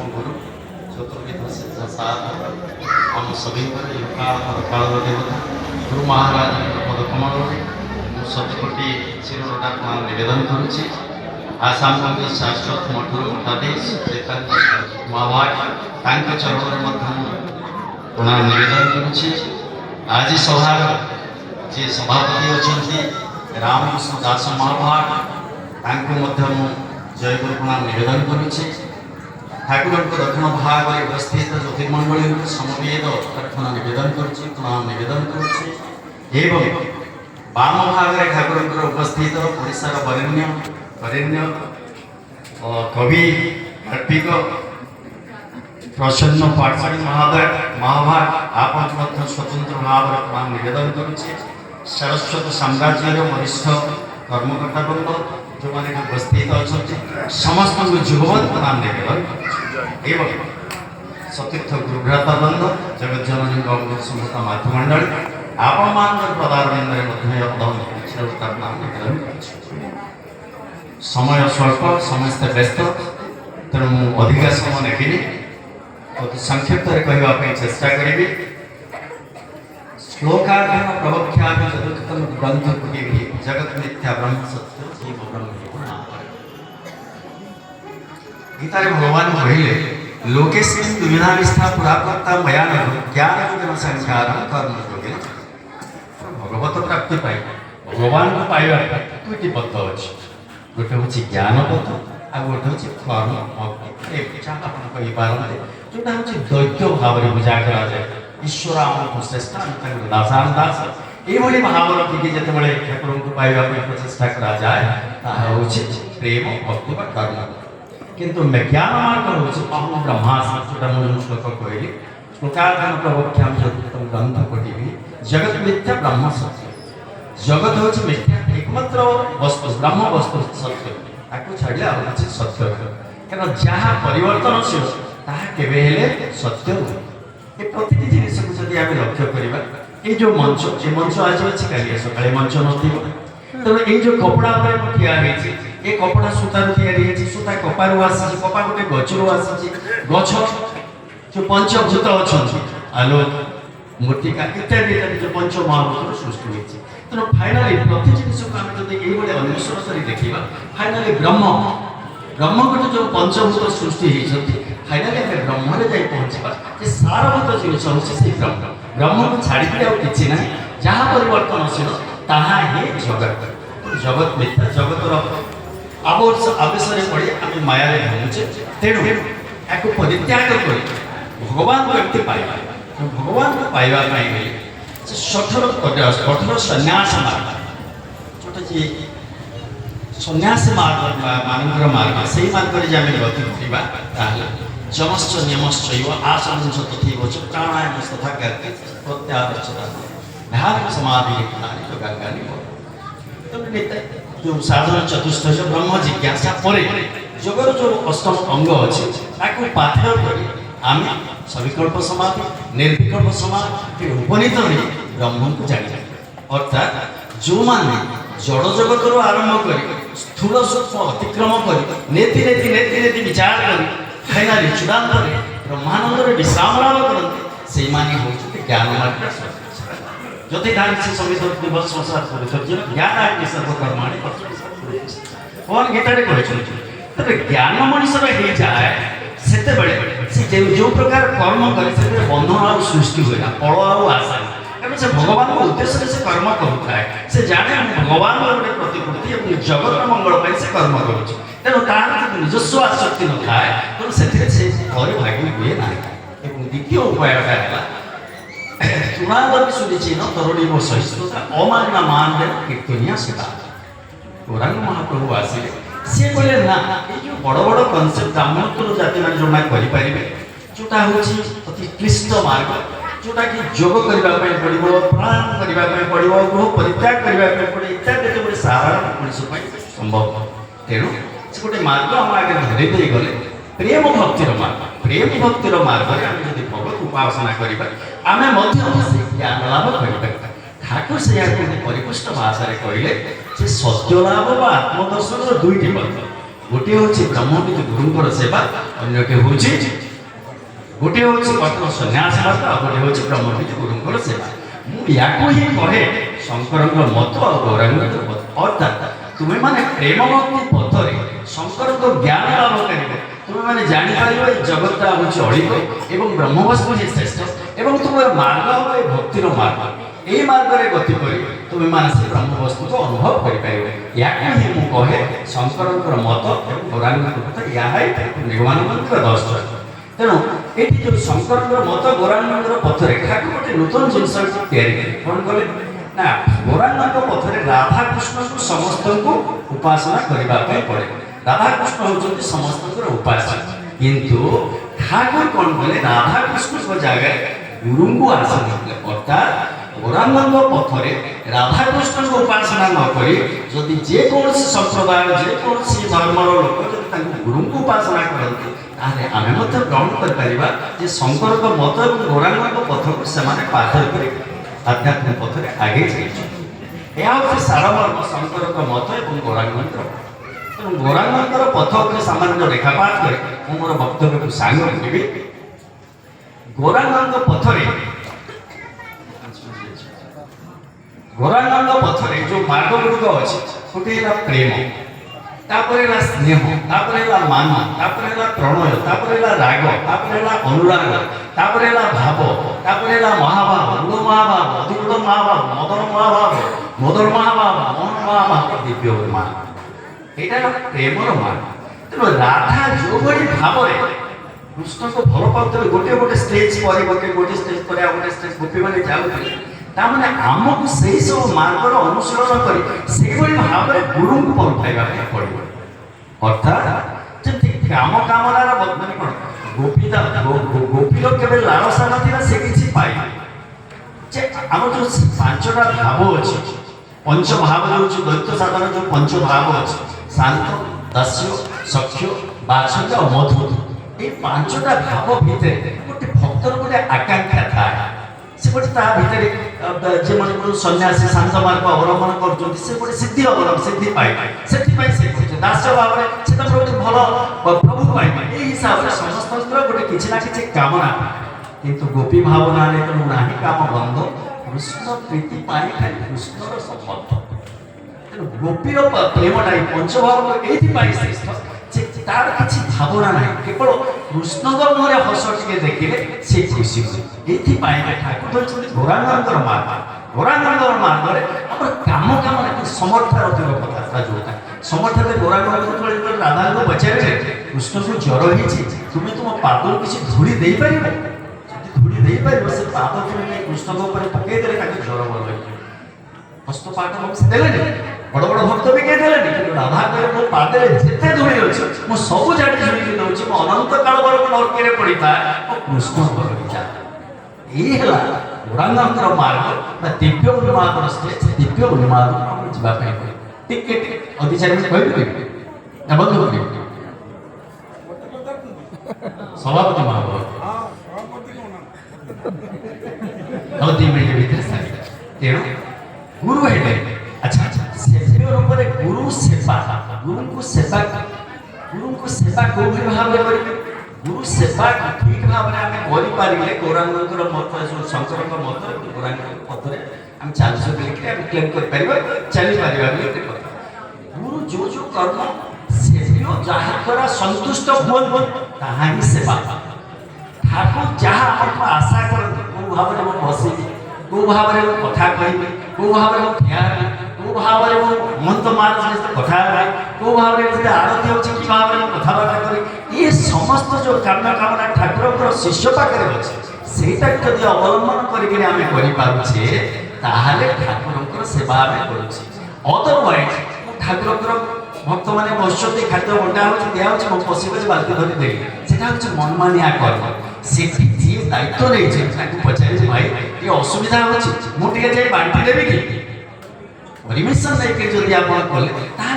गुरु चतुर्विध सिद्ध साधक हम सभी पर काल देवता गुरु महाराज पद कमल शतकोटी शिरोटा प्रणाम निवेदन करुच्ची आसाम कांग्रेस शाश्वत मठुर मठाधीश महाभाग चरण प्रणाम निवेदन करुच्ची आज सभार जे सभापति अच्छा रामकृष्ण दास महाभाग जय गुरु प्रणाम निवेदन करुच्ची ठाकुर दक्षिण भाग में उपस्थित ज्योतिर्मंडली समवेद प्रार्थना निवेदन करुच्ची प्रणाम निवेदन करुच्ची एवं वाम भाग में ठाकुर उपस्थित ओडिशार वरेण्य वरेण्य कवि अर्पिक प्रसन्न पाटपाणी महाभाग आप स्वतंत्र भाव में प्रणाम निवेदन करुच्ची सारस्वत साम्राज्य वरिष्ठ कर्मकर्ता वृंद जो मैंने उपस्थित अच्छा समस्त जुगवत प्रणाम निवेदन एवं सतीर्थ गुरुभ्राता बंद जगत जननी गौर संहिता मातृमंडल आपण प्रदान निवेदन समय स्वल्प समस्त व्यस्त तेणु अधिका समय नेबिनी अति संक्षिप्त कहवाई चेष्टा करी श्लोकार्थ प्रवख्या ग्रंथ जगत मिथ्या ब्रह्म सत्य गीता भगवान कहले लोकेस्मिन् दुविधा निष्ठा पुराकृता मया न ज्ञान योगेन संस्कारं कर्म योगेन भगवत प्राप्ति पाई भगवान को पाइबा दुईटी पथ अच्छी गोटे हूँ ज्ञान पथ आ गोटे हूँ कर्म आप कहीपारते जोटा हूँ दैत्य भाव में पूजा कराए ईश्वर आम श्रेष्ठ दासान दास ये भाव रखिकी जिते ठाकुर को पाइबा प्रचेषा कराए प्रेम भक्ति व कर्म किंतु ज्ञान मार्ग हूँ अहम ब्रह्मास्मि जोटा मुझे श्लोक कहली श्लोकार्थन प्रवख्या ग्रंथ कोटि जगत मिथ्या ब्रह्म सत्य जगत हूँ मिथ्या एकमात्र वस्तु ब्रह्म वस्तु सत्य ताको छाड़े आउ कि सत्य क्या जहाँ परिवर्तनशील ताहा केबे हेले सत्य नुहे ये प्रति जिनिस को जब आम लक्ष्य करवा ये जो मंच ये मंच आज अच्छी कल सकाले मंच नथिबो तेणु ये जो कपड़ा ठिया ये कपड़ा सूतार या सूता कपारू आसी कपा गोटे गचरू आसी गछ जो पंचभूत अच्छा आलो मूर्तिका इत्यादि इत्यादि जो पंच महाभूत सृष्टि होती तेणु फाइनाली प्रति जिन को आम जो ये अन्वेषण कर देखा फाइनाली ब्रह्म ब्रह्म गोटे जो पंचभूत सृष्टि होती फाइनाली आम ब्रह्म जा पहुँचा सारभूत जिनिस हूँ से ब्रह्म ब्रह्म को छाड़ी कि ना जहाँ परिवर्तनशील ताहा ही जगत जगत मिथ्या जगतर आवेश पड़े आम माया भावुचे तेणु या परित्याग कर भगवान को एमती पाइबा भगवान को पाइबापी कठोर सन्यास मार्ग जोटा जी सन्यास मार्ग मानकर मार्ग से मार्ग में आम गति करवा जमश्च नियमश्चैव आसनं च तथैव च प्राणायाम तथा करते प्रत्यावर्तता ध्यान समाधि गंगा जो साधन चतुष्टय ब्रह्म जिज्ञासा पर जगर जो अष्टम अंग अच्छे पाथर कर आम सविकल्प समाधि निर्विकल्प समाधि उपनीत हो ब्रह्म को जानी अर्थात जो मैंने जड़ जगत आरंभ कर स्थूल सूक्ष्म अतिक्रम कर नेति नेति नेति नेति विचार कर फाइनाली चूड़ांत ब्रह्मानंद विश्राम लाभ करते से ज्ञान मार्ग जति धान से संविधान दिवस संसार ज्ञान सर्वकर्माणी कौन गीता कहते ज्ञान मनुष्यर हो जाए से जो प्रकार कर्म करे बंधन आ सृष्टि हुए ना फल आशा कारण से भगवान उद्देश्य से कर्म करुए से जाने भगवान गोटे प्रतिपूर्ति जगत मंगल से कर्म करुच्चे तेणु तार निजस्व आसक्ति न थाए तेणु से भागी हुए ना द्वितीय उपायटा है चूड़ादी सुनिचिन तरुणी मो सहिष्णुता अमानिना मान कीर्तनिया सीता गौरांग महाप्रभु आसिले सी कहले ना ये जो बड़ बड़ कनसेप्ट ब्राह्मणोत्तर जाति मैंने जोड़ा करें जोटा हूँ अति क्लिष्ट मार्ग जोटा कि योग करने पड़ो प्राणायाम करने पड़ो गृह परित्याग करने पड़े इत्यादि गोटे साधारण मनुष्य संभव तेणु से गोटे मार्ग आम आगे धरी गले प्रेम भक्तिर मार्ग में आम जब भगवत उपासना करवा आम ज्ञान लाभ कर ठाकुर से परिपुष्ट भाषा कहले सत्य लाभ व आत्मदर्शन दुईटी पथ गोटे हूँ ब्रह्मविद गुरुंर सेवा अन्यटे हूँ गोटे हूँ कठोर सन्यास व्रत आ गोटे हूँ ब्रह्मविद गुरुंर सेवा मुझे ही कहे शंकर मत और गौरांग मत अर्थात तुम्हें मैंने प्रेम भक्ति पथर शंकर को ज्ञान लाभ कर तुम्हें मैंने जापर जगतटा हूँ अड़िक एवं ब्रह्मवस्तु ही श्रेष्ठ एवं तुम मार्ग हम भक्तिर मार्ग यही मार्ग में गति कर तुम्हें मैंने से ब्रह्मवस्तु को अनुभव कर ही मुझे कहे शंकर मत और गौरांग मत या निगमान मंत्र दर्शन तेणु ये जो शंकर मत गौरांग पथर ठाकुर गोटे नूतन जिनस कौन कले ना गौरांग पथर राधा कृष्ण को समस्त को उपासना करने पड़े राधा कृष्ण होती समस्त उपासना किंतु ठाकुर कौन कले राधा कृष्ण जगह गुरु को आसन अर्थात गौरांग पथर राधा कृष्ण को उपासना नक जदि जेकोसी संप्रदाय जेकोसी धर्मर लोक जो गुरु को उपासना करते आम ग्रहण कर शंकर मत और गौरांग पथ को से पाथर कर आध्यात्मिक पथर आगे यह हूँ सारमर्म शंकर मत और गौरांग मंत्र तेणु गौरांग मंत्र पथ पर सामान्य रेखापात कर मोर वक्तव्य को सांग रखी गौरांग पथर गौरांग पथर जो मार्ग गुड़िक अच्छे गोटे प्रेम तापर स्नेह तापर मान तापर प्रणय तापर राग तापर अनुराग तापर भाव तापर महाभाव गुण महाभाव अधिकृत महाभाव मदन महाभाव मोहन महाभाव दिव्य मान यहाँ प्रेमर मान तेणु राधा जो भाई भाव कृष्ण को भल पाते गोटे गोटे स्टेज पर गोटे स्टेज पर गोटे स्टेज गोपी मैंने जाऊे ताने आमको से सब मार्गर अनुशीलन कर भाव में गुरु को भल पाइबा पड़ो अर्थात जमी काम कामनार माने कौन गोपीर केवल लालसा ना से किसी पाए आम जो पांचटा भाव अच्छे पंच भाव जो दैत्य साधन जो पंच भाव अच्छे शांत दास्य सख्य बात्सल्य और मधुर ये पांचटा भाव भितर गोटे भक्तर गोटे आकांक्षा था से गोटे जो मन सन्यासी शांत मार्ग अवलंबन कर गोटे सिद्धि अवलंबन सिद्धि पाए से दास्य भाव में से गोटे भल प्रभु पाइबे ये हिसाब से समस्त गोटे किसी ना कि कामना किंतु गोपी भावना तेणु ना काम बंध कृष्ण प्रीति पाई खाली कृष्णर संबंध तेणु गोपीर प्रेमटा पंचभाव ये श्रेष्ठ तार किसी भावना ना केवल कृष्ण मुहर हस टे देखिले से खुशी हुए ये ठाकुर गौरांगर मार्ग गौरांगर मार्ग में आम कम कम समर्थ अधिक कथा जोटा समर्थ गौरांगर राधा को पचारे कृष्ण को ज्वर हो तुम्हें तुम पाद किसी धूली दे पार धूली दे पार से पाद तुम्हें कृष्ण पकईदे ज्वर भल हस्तपाठ से देने बड़ बड़ भक्त भी कहीं देने राधा कहे मो पादे जिते धूली अच्छे मुझे सब झाड़ी झुड़की दूसरी मो अनंत काल बल नरके पड़ता मो कृष्ण भल ये गौरांगर मार्ग दिव्य उन्माद स्टेज दिव्य उन्माद जावाई टिके अति 4 मिनट कह ना बंद कर सभापति महाभाव और 3 मिनट भीतर तेणु गुरु है अच्छा सेवा रूप में गुरु सेवा गुरु को सेवा कौ भाव में गुरु सेवा ठीक भाव में आम कर गौरांगर मत शंकर मत गौरांग पथर आम 400 लेकिन आम क्लेम कर चली पार गुरु जो जो कर्म से जहाँ द्वारा संतुष्ट हुए ताहा ही सेवा ठाकुर जहाँ आपको आशा करते कौ भाव में बस कौ भाव में कथा कह कौ भाव में ठिया कौ भाव में मंत्र मार कथा कौ भाव में आरती हो कि भाव में कथबार्ता कर ये समस्त जो कामना कामना ठाकुर शिष्य पाखे अच्छे से अवलंबन करके ठाकुर सेवा आम कर अदरवाइज ठाकुर भक्त मैंने बसुँच खाद्य बंटा हो दिया पशि पशि बाल्टी धरी देली से मनमानिया कर्म से जी दायित्व नहीं पचारे भाई ये असुविधा होटे बांटी देवी कि परमिशन नहीं जब आप कले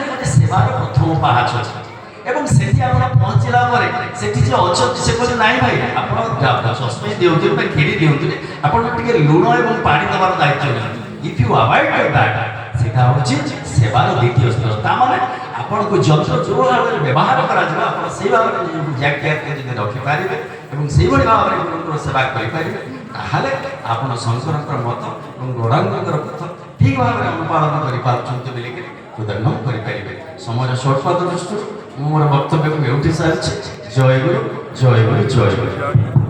गोटे सेवार प्रथम पाहाच अच्छे एवं से पहुँचला से अच्छा से कहते ना भाई आप सस्पेंस दिखते ना खीरी दिखते आप लुण और पानी देवार दायित्व नहीं इफ यू अवॉइड दैट सेटा हूँ सेवार द्वितीय स्तर ताने आप ଆପଣଙ୍କୁ ଯନ୍ତ୍ର ଯେଉଁ ଭାବରେ ବ୍ୟବହାର କରାଯିବ ଆପଣ ସେଇ ଭାବରେ ନିଜକୁ ଜାଗ୍ରତ ଯଦି ରଖିପାରିବେ ଏବଂ ସେଇଭଳି ଭାବରେ ଗୁରୁଙ୍କର ସେବା କରିପାରିବେ ତାହେଲେ ଆପଣ ଶଙ୍କରଙ୍କର ମତ ଏବଂ ଗୌରାଙ୍ଗଙ୍କର ପଥ ଠିକ ଭାବରେ ଅନୁପାଳନ କରିପାରୁଛନ୍ତି ବୋଲିକରି ହୃଦୟଙ୍ଗମ କରିପାରିବେ। ସମୟର ସ୍ୱଳ୍ପତା ଦୃଷ୍ଟିରୁ ମୁଁ ମୋର ବକ୍ତବ୍ୟକୁ ଏଉଠି ସାରିଛି। ଜୟ ଗୁରୁ ଜୟ ଗୁରୁ ଜୟ ଗୁରୁ।